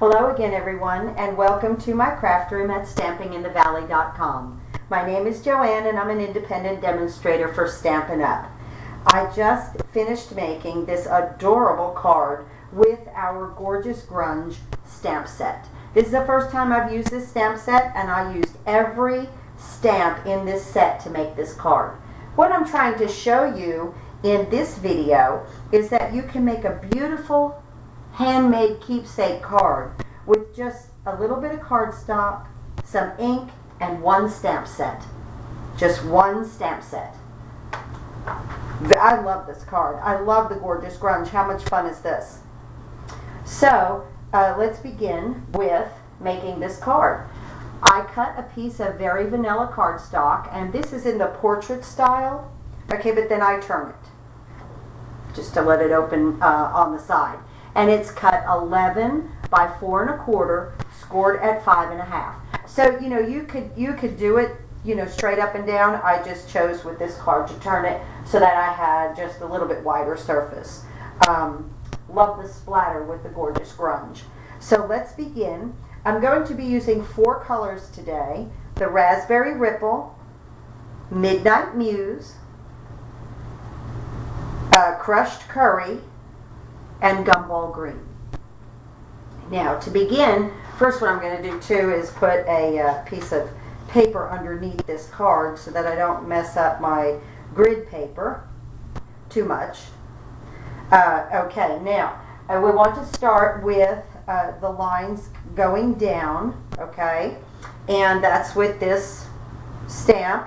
Hello again, everyone, and welcome to my craft room at stampinginthevalley.com. My name is Joanne, and I'm an independent demonstrator for Stampin' Up. I just finished making this adorable card with our gorgeous Grunge stamp set. This is the first time I've used this stamp set, and I used every stamp in this set to make this card. What I'm trying to show you in this video is that you can make a beautiful handmade keepsake card with just a little bit of cardstock, some ink, and one stamp set. Just one stamp set. I love this card. I love the gorgeous Grunge. How much fun is this? So let's begin with making this card. I cut a piece of very vanilla cardstock, and this is in the portrait style. Okay, but then I turn it just to let it open on the side. And it's cut 11 by 4 1/4, scored at 5 1/2. So you could do it straight up and down. I just chose with this card to turn it so that I had just a little bit wider surface. Love the splatter with the gorgeous Grunge. So let's begin. I'm going to be using 4 colors today: the Raspberry Ripple, Midnight Muse, Crushed Curry, and Gumball Green. Now, to begin, first what I'm going to do too is put a piece of paper underneath this card so that I don't mess up my grid paper too much. Okay, now we want to start with the lines going down, okay, and that's with this stamp.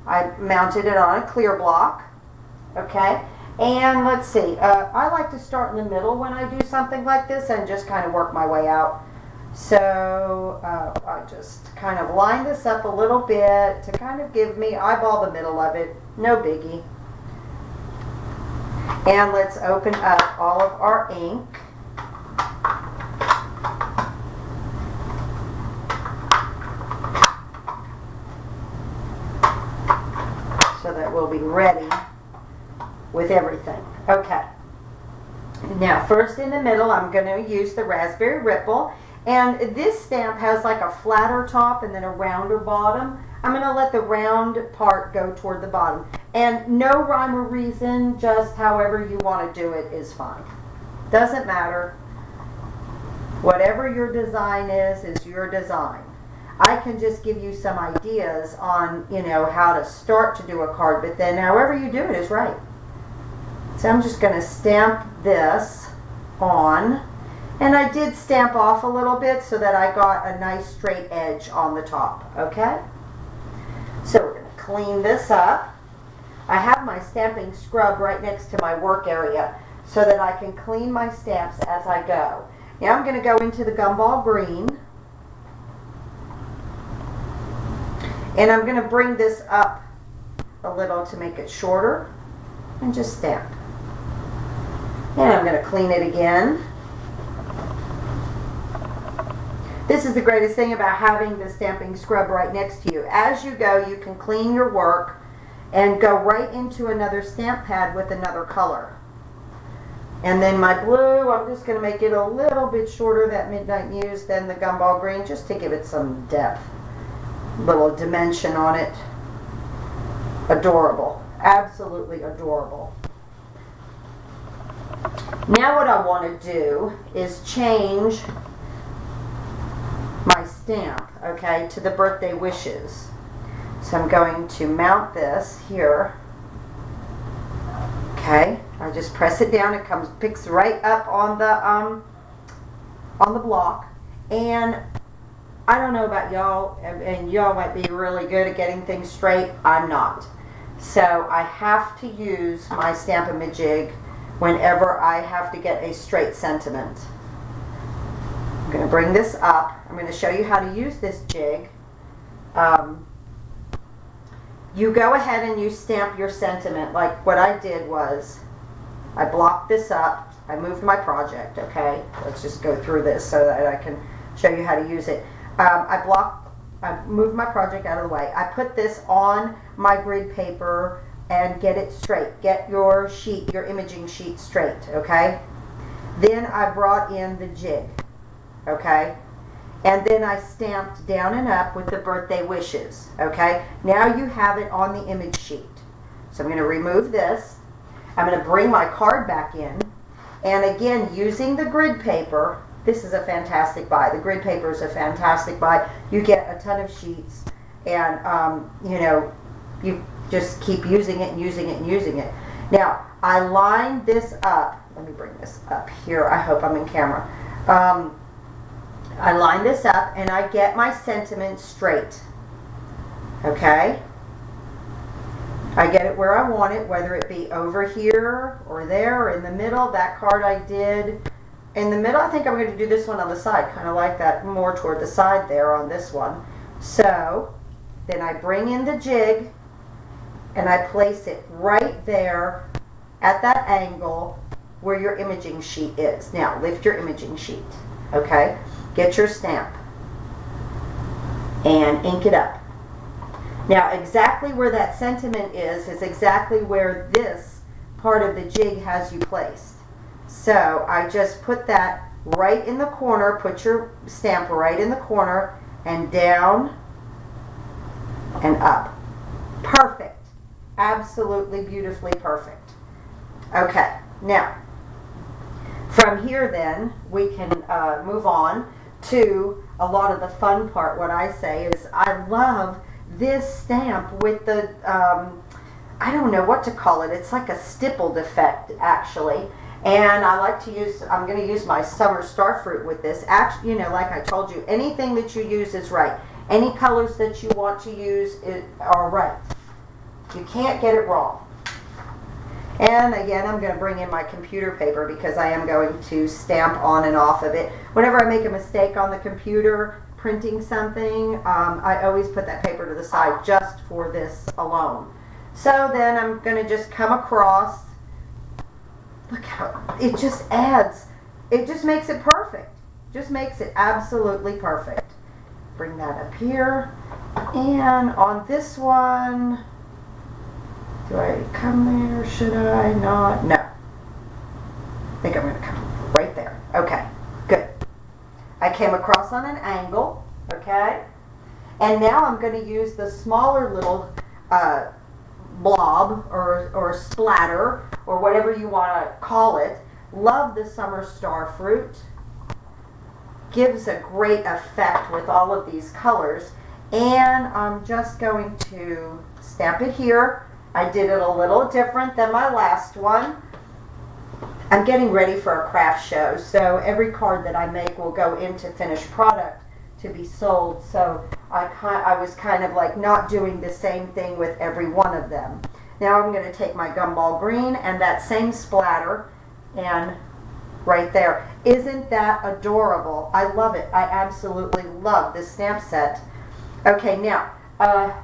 I mounted it on a clear block, okay. And let's see, I like to start in the middle when I do something like this and just kind of work my way out. So I just kind of line this up a little bit to kind of give me, eyeball the middle of it, no biggie. And let's open up all of our ink. So that we'll be ready with everything. Okay. Now, first in the middle, I'm going to use the Raspberry Ripple. And this stamp has like a flatter top and then a rounder bottom. I'm going to let the round part go toward the bottom. And no rhyme or reason, just however you want to do it is fine. Doesn't matter. Whatever your design is your design. I can just give you some ideas on, how to start to do a card, but then however you do it is right. So I'm just going to stamp this on, and I did stamp off a little bit so that I got a nice straight edge on the top, okay? So we're going to clean this up. I have my stamping scrub right next to my work area so that I can clean my stamps as I go. Now I'm going to go into the Gumball Green, and I'm going to bring this up a little to make it shorter and just stamp. And I'm going to clean it again. This is the greatest thing about having the stamping scrub right next to you. As you go, you can clean your work and go right into another stamp pad with another color. And then my blue, I'm just going to make it a little bit shorter, that Midnight Muse, than the Gumball Green, just to give it some depth, little dimension on it. Adorable. Absolutely adorable. Now what I want to do is change my stamp, okay, to the birthday wishes. So I'm going to mount this here. Okay, I just press it down. It picks right up on the block. And I don't know about y'all, and y'all might be really good at getting things straight. I'm not. So I have to use my Stamp-A-Majig whenever I have to get a straight sentiment. I'm going to bring this up. I'm going to show you how to use this jig. You go ahead and you stamp your sentiment. Like what I did was I blocked this up. I moved my project, okay? Let's just go through this so that I can show you how to use it. I moved my project out of the way. I put this on my grid paper and get it straight. Get your sheet, your imaging sheet straight, okay? Then I brought in the jig. okay? And then I stamped down and up with the birthday wishes, okay? Now you have it on the image sheet. So I'm going to remove this. I'm going to bring my card back in. And again, using the grid paper, this is a fantastic buy. The grid paper is a fantastic buy. You get a ton of sheets, and you know, you just keep using it and using it and using it. Now, I lined this up. Let me bring this up here. I hope I'm in camera. I line this up and I get my sentiment straight. Okay? I get it where I want it, whether it be over here or there or in the middle. That card I did in the middle. I think I'm going to do this one on the side, kind of like that, more toward the side there on this one. So then I bring in the jig and I place it right there at that angle where your imaging sheet is. Now lift your imaging sheet, okay? Get your stamp and ink it up. Now exactly where that sentiment is exactly where this part of the jig has you placed. So I just put that right in the corner, put your stamp right in the corner, and down and up. Perfect. Absolutely beautifully perfect. Okay, now from here then we can move on to a lot of the fun part. What I say is I love this stamp with the I don't know what to call it. It's like a stippled effect actually. And I like to use, I'm going to use my summer starfruit with this. Actually, you know, like I told you, anything that you use is right. Any colors that you want to use are right. You can't get it wrong. And again, I'm going to bring in my computer paper because I am going to stamp on and off of it. Whenever I make a mistake on the computer printing something, I always put that paper to the side just for this alone. So then I'm going to just come across. Look how it just adds, it just makes it perfect. Just makes it absolutely perfect. Bring that up here. And on this one, do I come there? Should I not? No. I think I'm going to come right there. Okay, good. I came across on an angle, okay? And now I'm going to use the smaller little blob or splatter or whatever you want to call it. Love the summer starfruit. Gives a great effect with all of these colors. And I'm just going to stamp it here. I did it a little different than my last one. I'm getting ready for a craft show, so every card that I make will go into finished product to be sold. So I was kind of like not doing the same thing with every one of them. Now I'm going to take my gumball green and that same splatter and right there. Isn't that adorable? I love it. I absolutely love this stamp set. Okay, now,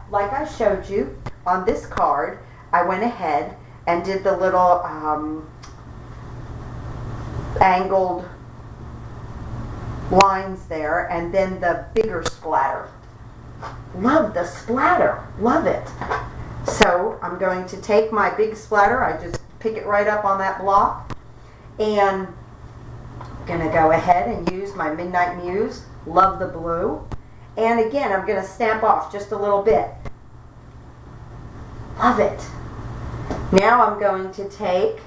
like I showed you on this card, I went ahead and did the little angled lines there and then the bigger splatter. Love the splatter. Love it. So I'm going to take my big splatter. I just pick it right up on that block. And I'm going to go ahead and use my Midnight Muse. Love the blue. And again, I'm going to stamp off just a little bit. Love it. Now I'm going to take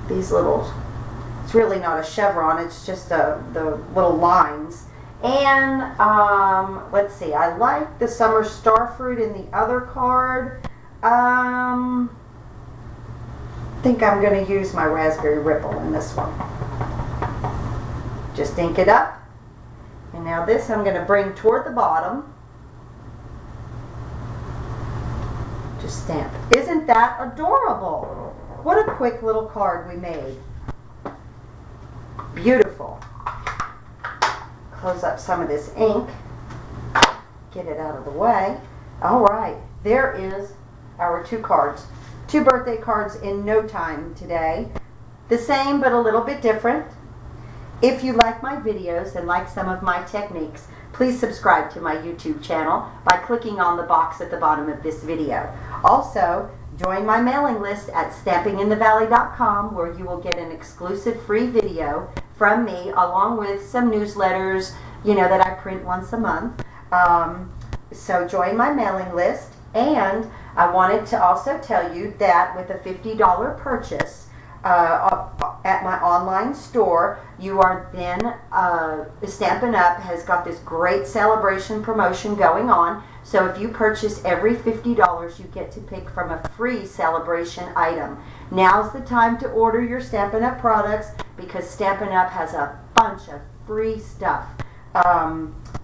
these little, it's really not a chevron, it's just the little lines. And let's see, I like the summer starfruit in the other card. I think I'm going to use my raspberry ripple in this one. Just ink it up. And now this I'm going to bring toward the bottom. Just stamp. Isn't that adorable? What a quick little card we made. Beautiful. Close up some of this ink. Get it out of the way. All right, there is our two cards. Two birthday cards in no time today. The same but a little bit different. If you like my videos and like some of my techniques, please subscribe to my YouTube channel by clicking on the box at the bottom of this video. Also, Join my mailing list at stampinginthevalley.com, where you will get an exclusive free video from me along with some newsletters, that I print once a month. So join my mailing list. And I wanted to also tell you that with a $50 purchase at my online store, you are then, Stampin' Up! Has got this great celebration promotion going on. So if you purchase every $50, you get to pick from a free celebration item. Now's the time to order your Stampin' Up! Products, because Stampin' Up! Has a bunch of free stuff.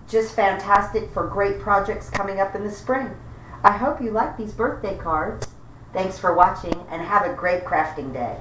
Just fantastic for great projects coming up in the spring. I hope you like these birthday cards. Thanks for watching, and have a great crafting day.